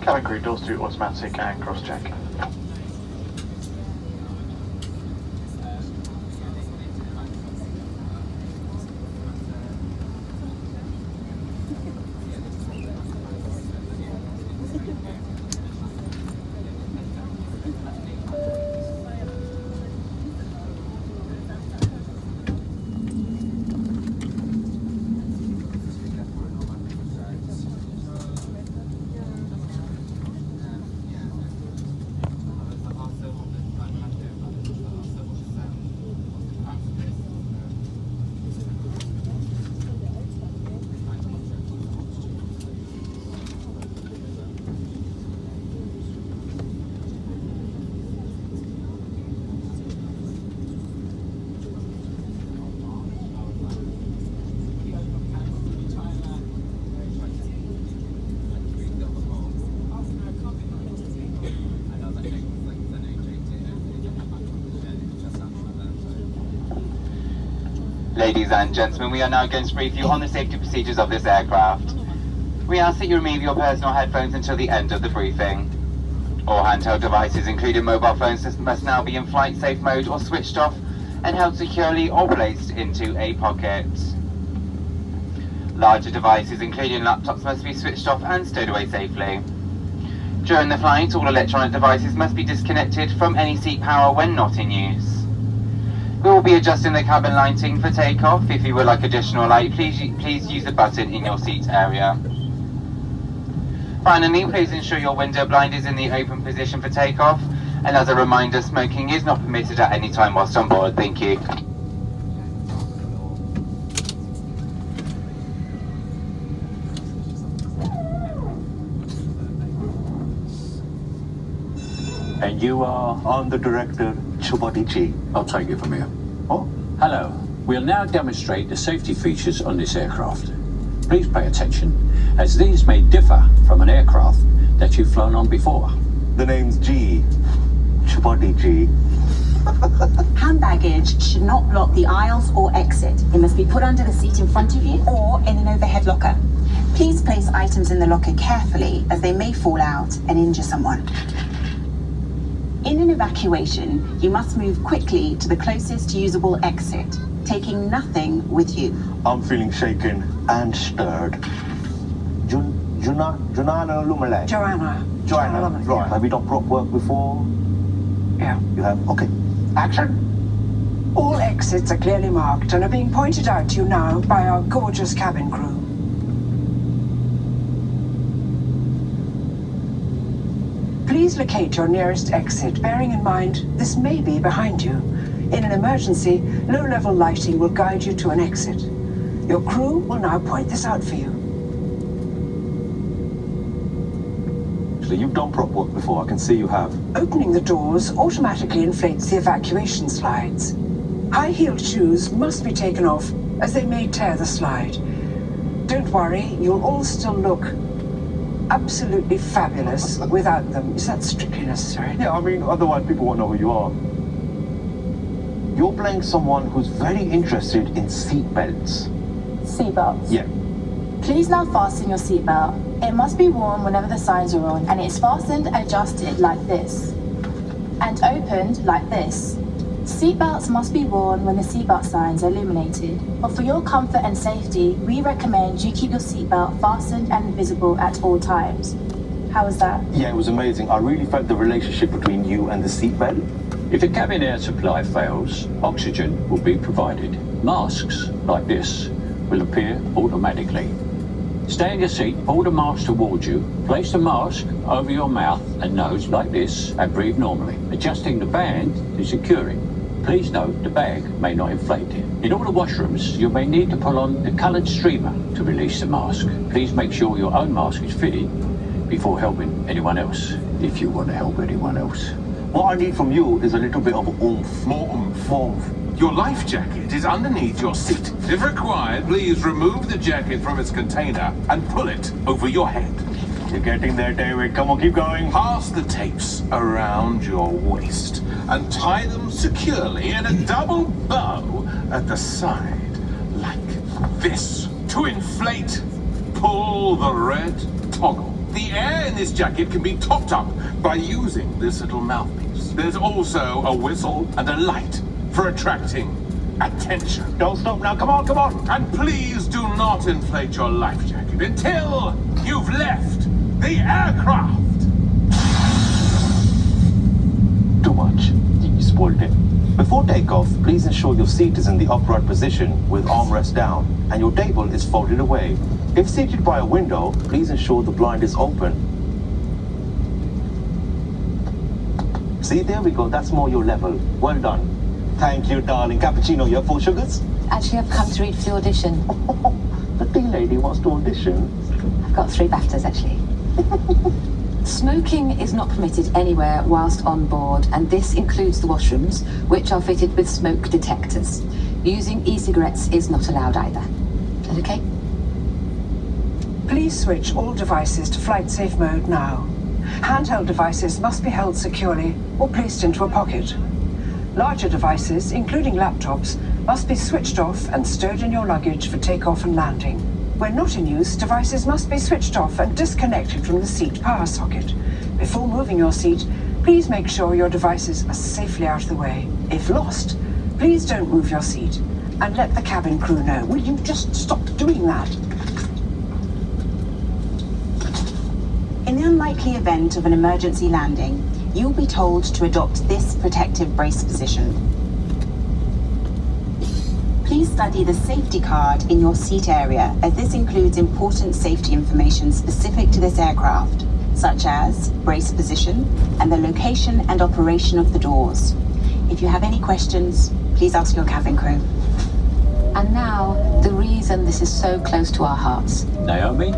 Cabin crew, doors to automatic and cross-check. Ladies and gentlemen, we are now going to brief you on the safety procedures of this aircraft. We ask that you remove your personal headphones until the end of the briefing. All handheld devices, including mobile phones, must now be in flight safe mode or switched off and held securely or placed into a pocket. Larger devices, including laptops, must be switched off and stowed away safely. During the flight, all electronic devices must be disconnected from any seat power when not in use. We will be adjusting the cabin lighting for takeoff. If you would like additional light, please use the button in your seat area. Finally, please ensure your window blind is in the open position for takeoff. And as a reminder, smoking is not permitted at any time whilst on board. Thank you. And you are the director, Chubodichi. I'll take it from here. Oh, Hello. We'll now demonstrate the safety features on this aircraft. Please pay attention, as these may differ from an aircraft that you've flown on before. the name's G. Chubodichi. Hand baggage should not block the aisles or exit. It must be put under the seat in front of you or in an overhead locker. Please place items in the locker carefully, as they may fall out and injure someone. In an evacuation, you must move quickly to the closest usable exit, taking nothing with you. I'm feeling shaken and stirred. Joanna Lumelay. Joanna. Right. Have you done prop work before? Yeah. You have? Okay. Action! All exits are clearly marked and are being pointed out to you now by our gorgeous cabin crew. Please locate your nearest exit, bearing in mind this may be behind you. In an emergency, low-level lighting will guide you to an exit. Your crew will now point this out for you. So you've done prop work before, I can see you have. Opening the doors automatically inflates the evacuation slides. High-heeled shoes must be taken off, as they may tear the slide. Don't worry, you'll all still look absolutely fabulous without them. Is that strictly necessary? Yeah, I mean, otherwise people won't know who you are. You're playing someone who's very interested in seat belts. Seatbelts. Yeah. Please now fasten your seatbelt. It must be worn whenever the signs are on, and it's fastened and adjusted like this, and opened like this. Seatbelts must be worn when the seatbelt signs are illuminated, but for your comfort and safety, we recommend you keep your seatbelt fastened and visible at all times. How was that? Yeah, it was amazing. I really felt the relationship between you and the seatbelt. If the cabin air supply fails, oxygen will be provided. Masks like this will appear automatically. Stay in your seat, pull the mask towards you, place the mask over your mouth and nose like this, and breathe normally. Adjusting the band to secure it. Please note the bag may not inflate. In all the washrooms, you may need to pull on the coloured streamer to release the mask. Please make sure your own mask is fitted before helping anyone else, if you want to help anyone else. What I need from you is a little bit of oomph. More oomph. Your life jacket is underneath your seat. If required, please remove the jacket from its container and pull it over your head. You're getting there, David. Come on, keep going. Pass the tapes around your waist and tie them securely in a double bow at the side, like this. To inflate, pull the red toggle. The air in this jacket can be topped up by using this little mouthpiece. There's also a whistle and a light for attracting attention. Don't stop now. Come on, come on. And please do not inflate your life jacket until you've left the aircraft. Too much. You spoiled it. Before takeoff, please ensure your seat is in the upright position with armrest down and your table is folded away. If seated by a window, please ensure the blind is open. See, there we go. That's more your level. Well done. Thank you, darling. Cappuccino, your 4 sugars? Actually, I've come to read for the audition. The tea lady wants to audition. I've got 3 BAFTAs, actually. Smoking is not permitted anywhere whilst on board, and this includes the washrooms, which are fitted with smoke detectors. Using e-cigarettes is not allowed either. Is that okay? Please switch all devices to flight safe mode now. Handheld devices must be held securely or placed into a pocket. Larger devices, including laptops, must be switched off and stowed in your luggage for takeoff and landing. When not in use, devices must be switched off and disconnected from the seat power socket. Before moving your seat, please make sure your devices are safely out of the way. If lost, please don't move your seat and let the cabin crew know. Will you just stop doing that? In the unlikely event of an emergency landing, you'll be told to adopt this protective brace position. Please study the safety card in your seat area, as this includes important safety information specific to this aircraft, such as brace position and the location and operation of the doors. If you have any questions, please ask your cabin crew. And now, the reason this is so close to our hearts. Naomi,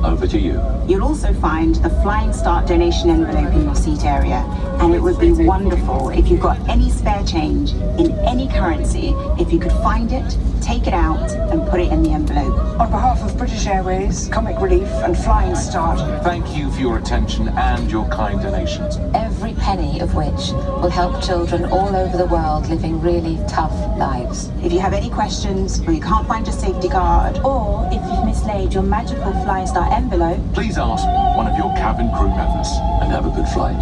over to you. You'll also find the Flying Start donation envelope in your seat area, and it would be wonderful if you've got any spare change in any currency, if you could find it, take it out, and put it in the envelope. On behalf of British Airways, Comic Relief and Flying Start, Thank you for your attention and your kind donations. Every penny of which will help children all over the world living really tough lives. If you have any questions, or you can't find your safety card, or if you've mislaid your magical Flying Start envelope, Please ask one of your cabin crew members. And have a good flight.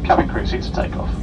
Cabin crew seat to take off.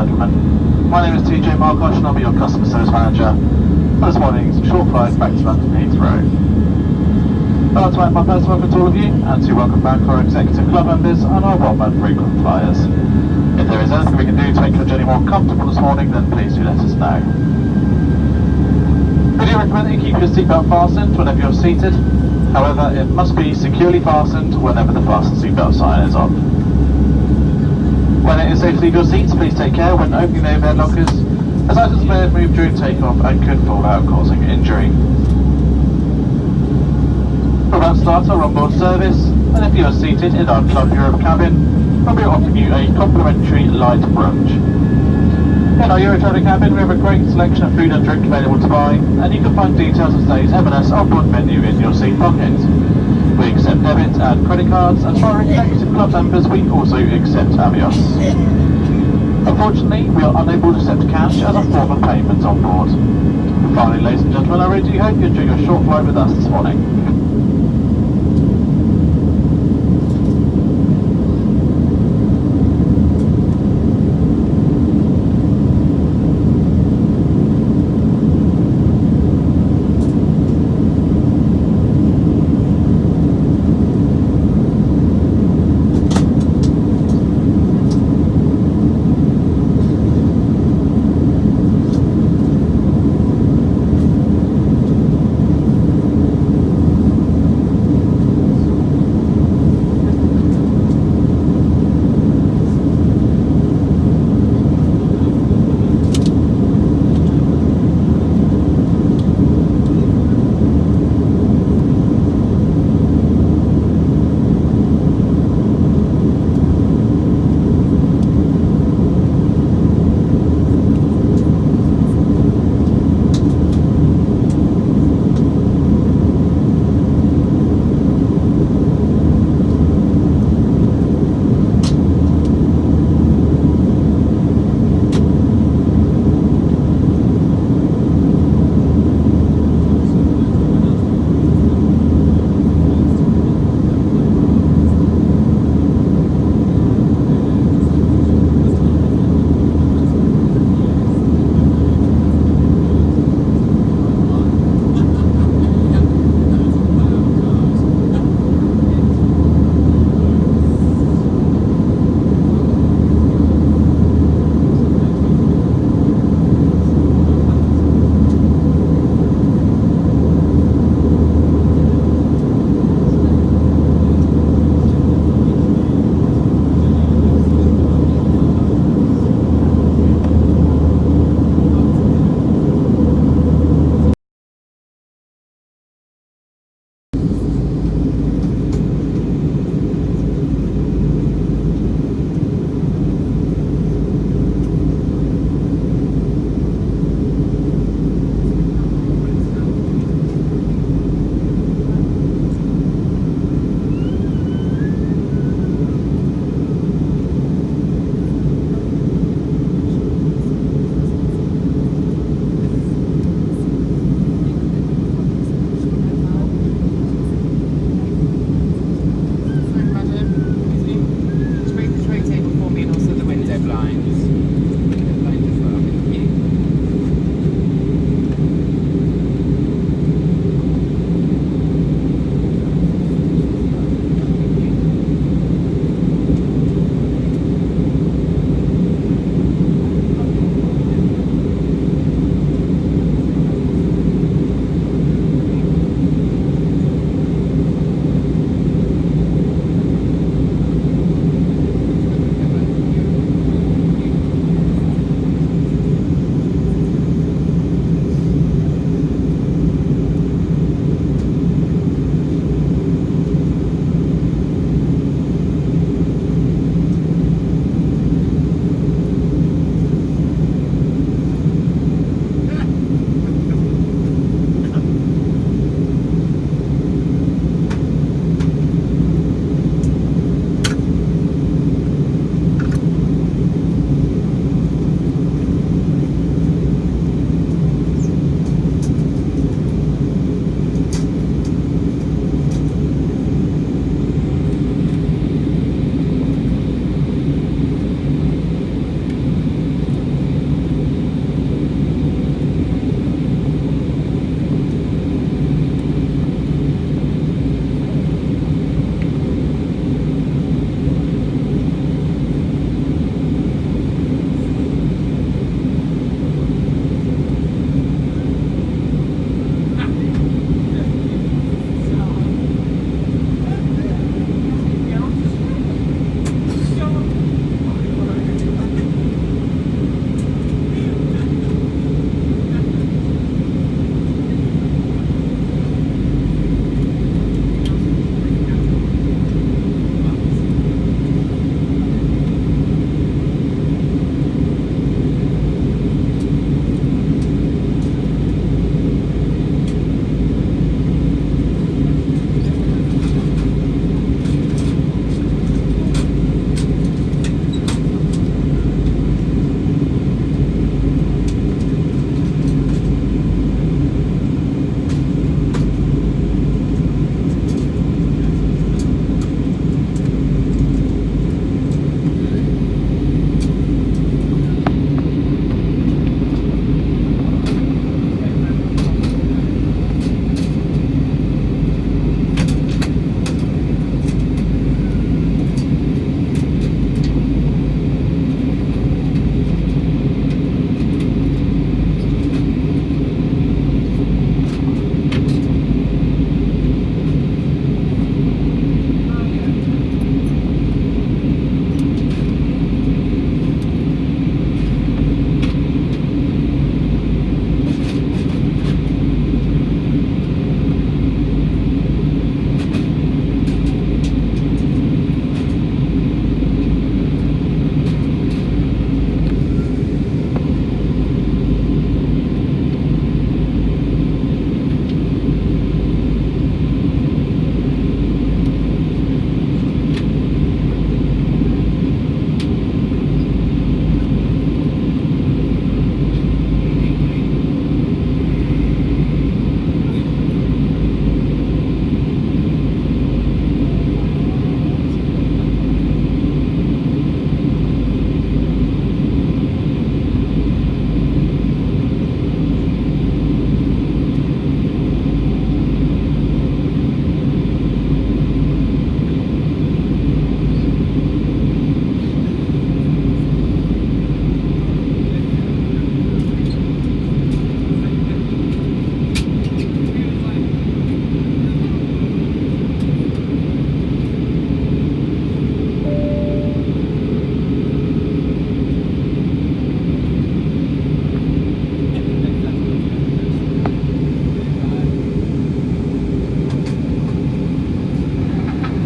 gentlemen. My name is TJ Markosh and I'll be your customer service manager for this morning's short flight back to London Heathrow. I'd like to make my personal welcome to all of you and to welcome back our executive club members and our well-known frequent flyers. If there is anything we can do to make your journey more comfortable this morning, then please do let us know. We do recommend that you keep your seatbelt fastened whenever you're seated. However, it must be securely fastened whenever the fasten seatbelt sign is on. When it is safe to leave your seats, please take care when opening the overhead lockers, as items may have moved during takeoff and could fall out, causing injury. We're about to start our onboard service, and if you are seated in our Club Europe cabin, we'll be offering you a complimentary light brunch. In our Eurotrader cabin, we have a great selection of food and drink available to buy, and you can find details of today's M&S onboard menu in your seat pocket. We accept debit and credit cards, and for our executive club members, we also accept Avios. Unfortunately, we are unable to accept cash as a form of payment on board. Finally, ladies and gentlemen, I really do hope you enjoy your short flight with us this morning.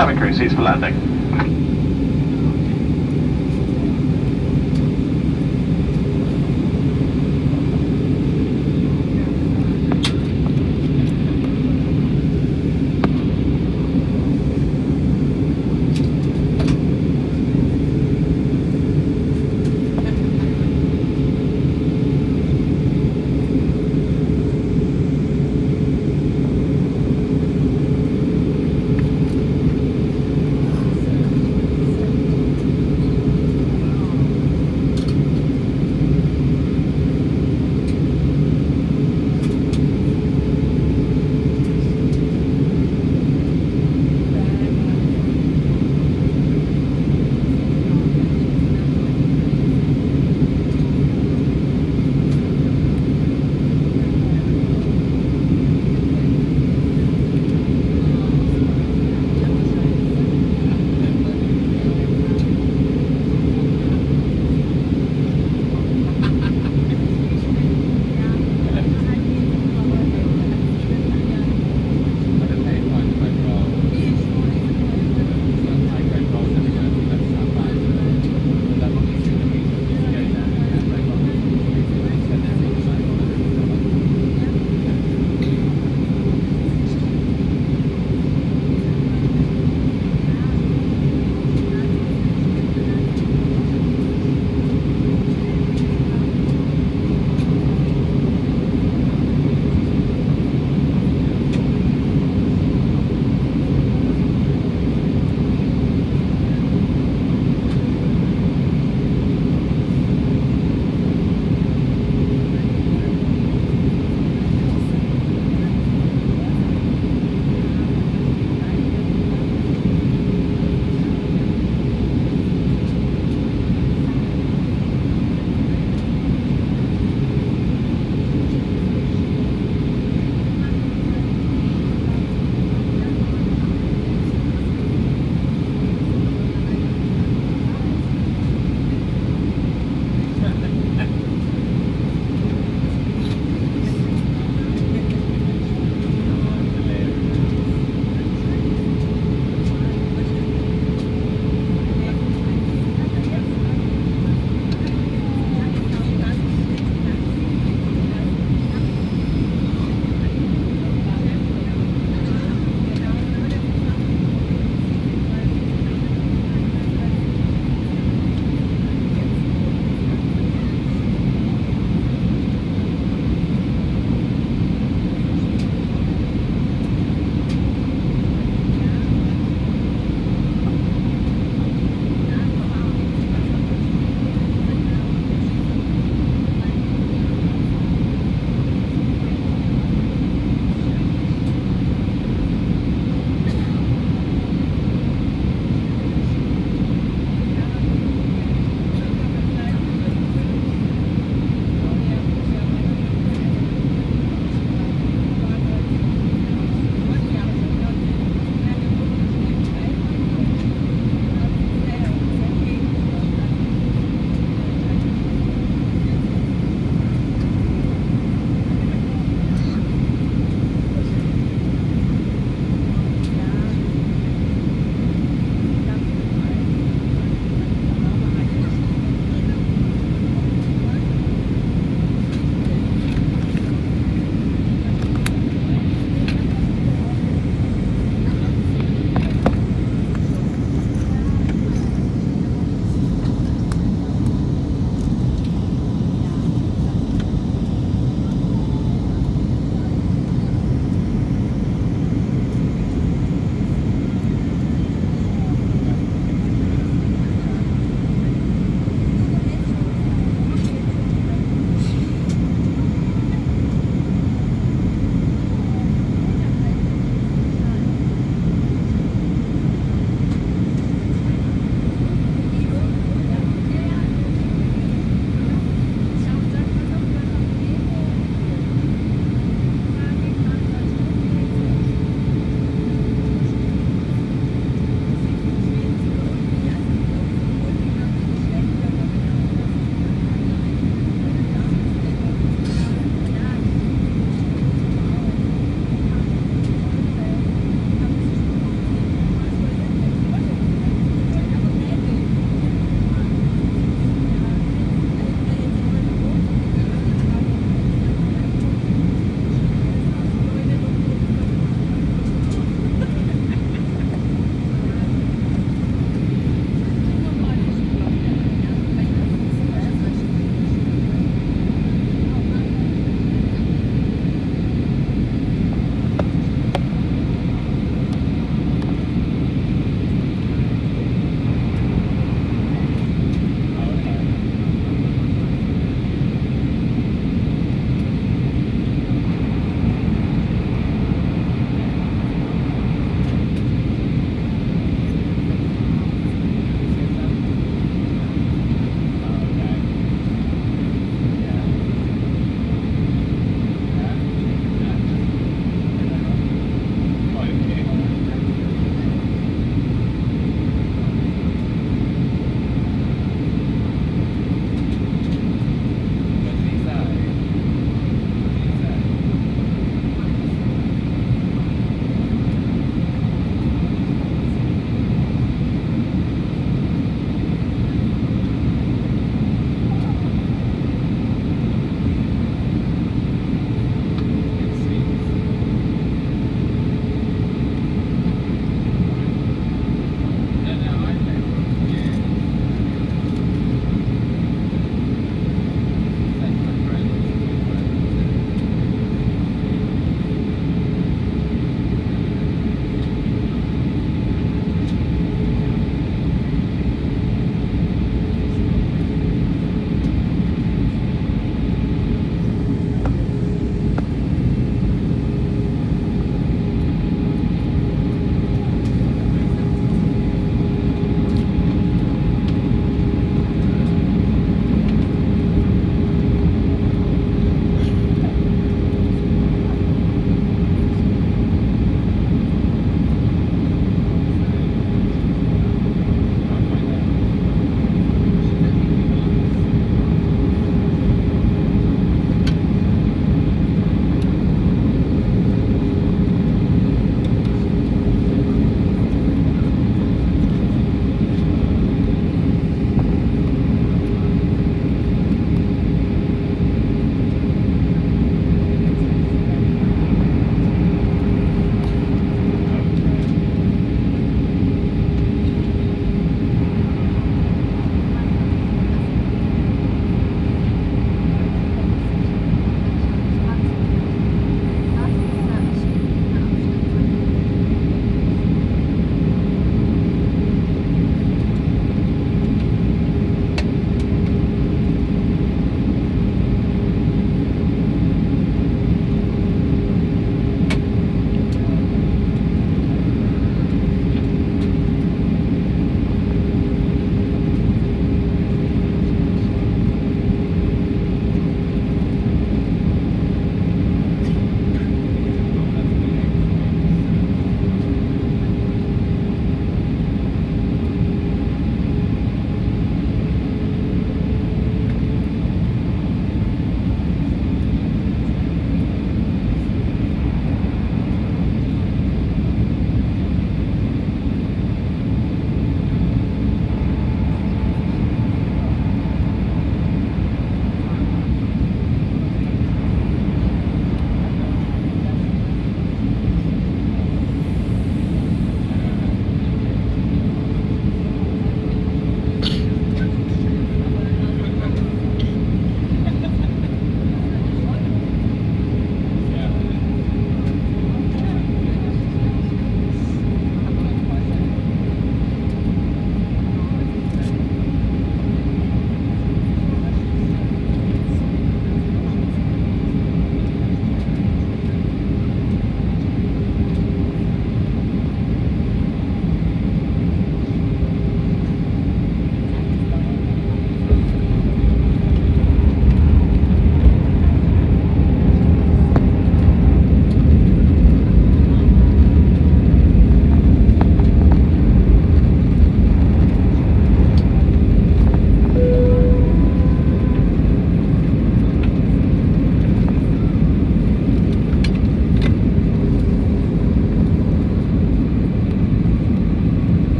cabin crew seats for landing.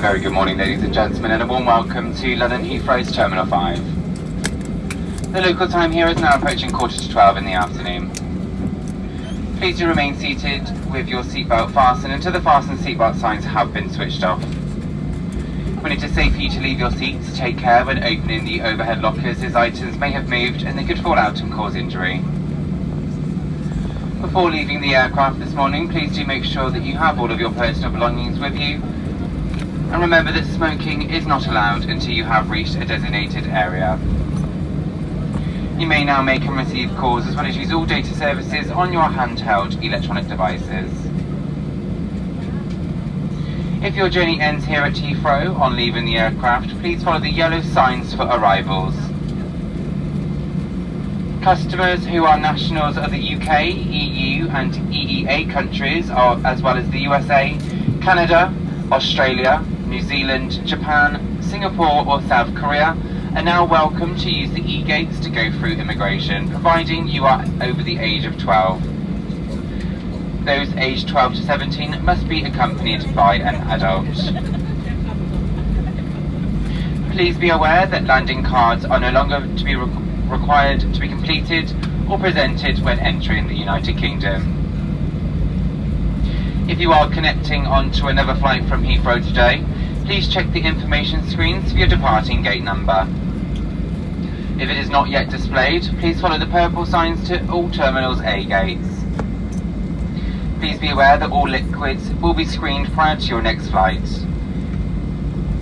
very good morning, ladies and gentlemen, and a warm welcome to London Heathrow's Terminal 5. The local time here is now approaching 11:45 in the afternoon. Please do remain seated with your seatbelt fastened until the fasten seatbelt signs have been switched off. When it is safe for you to leave your seats, take care when opening the overhead lockers, as items may have moved and they could fall out and cause injury. Before leaving the aircraft this morning, please do make sure that you have all of your personal belongings with you. And remember that smoking is not allowed until you have reached a designated area. You may now make and receive calls as well as use all data services on your handheld electronic devices. If your journey ends here at Heathrow on leaving the aircraft, please follow the yellow signs for arrivals. Customers who are nationals of the UK, EU and EEA countries, as well as the USA, Canada, Australia, New Zealand, Japan, Singapore or South Korea, are now welcome to use the e-gates to go through immigration, providing you are over the age of 12. Those aged 12 to 17 must be accompanied by an adult. Please be aware that landing cards are no longer to be required to be completed or presented when entering the United Kingdom. If you are connecting onto another flight from Heathrow today, please check the information screens for your departing gate number. If it is not yet displayed, please follow the purple signs to all Terminals A gates. Please be aware that all liquids will be screened prior to your next flight.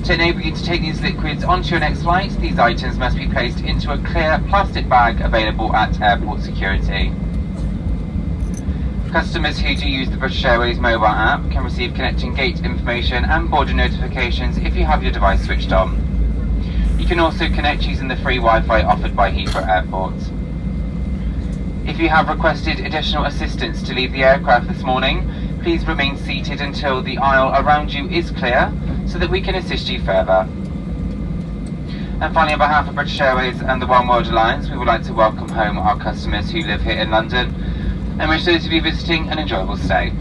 To enable you to take these liquids onto your next flight, these items must be placed into a clear plastic bag available at airport security. Customers who do use the British Airways mobile app can receive connecting gate information and boarding notifications if you have your device switched on. You can also connect using the free Wi-Fi offered by Heathrow Airport. If you have requested additional assistance to leave the aircraft this morning, please remain seated until the aisle around you is clear so that we can assist you further. And finally, on behalf of British Airways and the One World Alliance, we would like to welcome home our customers who live here in London and wish those of you visiting an enjoyable stay.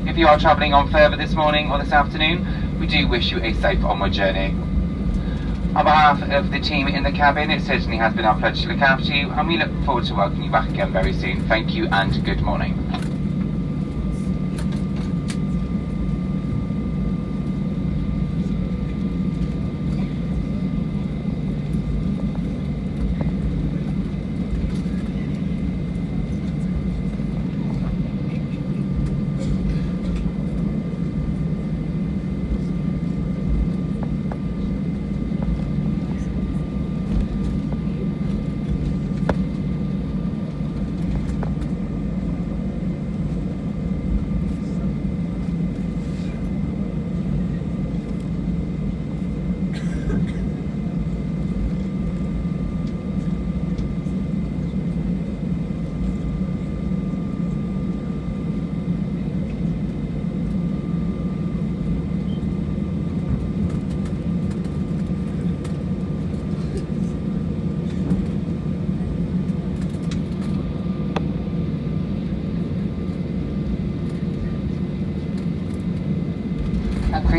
If you are travelling on further this morning or this afternoon, we do wish you a safe onward journey. On behalf of the team in the cabin, it certainly has been our pleasure to look after you, and we look forward to welcoming you back again very soon. Thank you and good morning.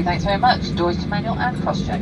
Thanks very much. Doors to manual and cross-check.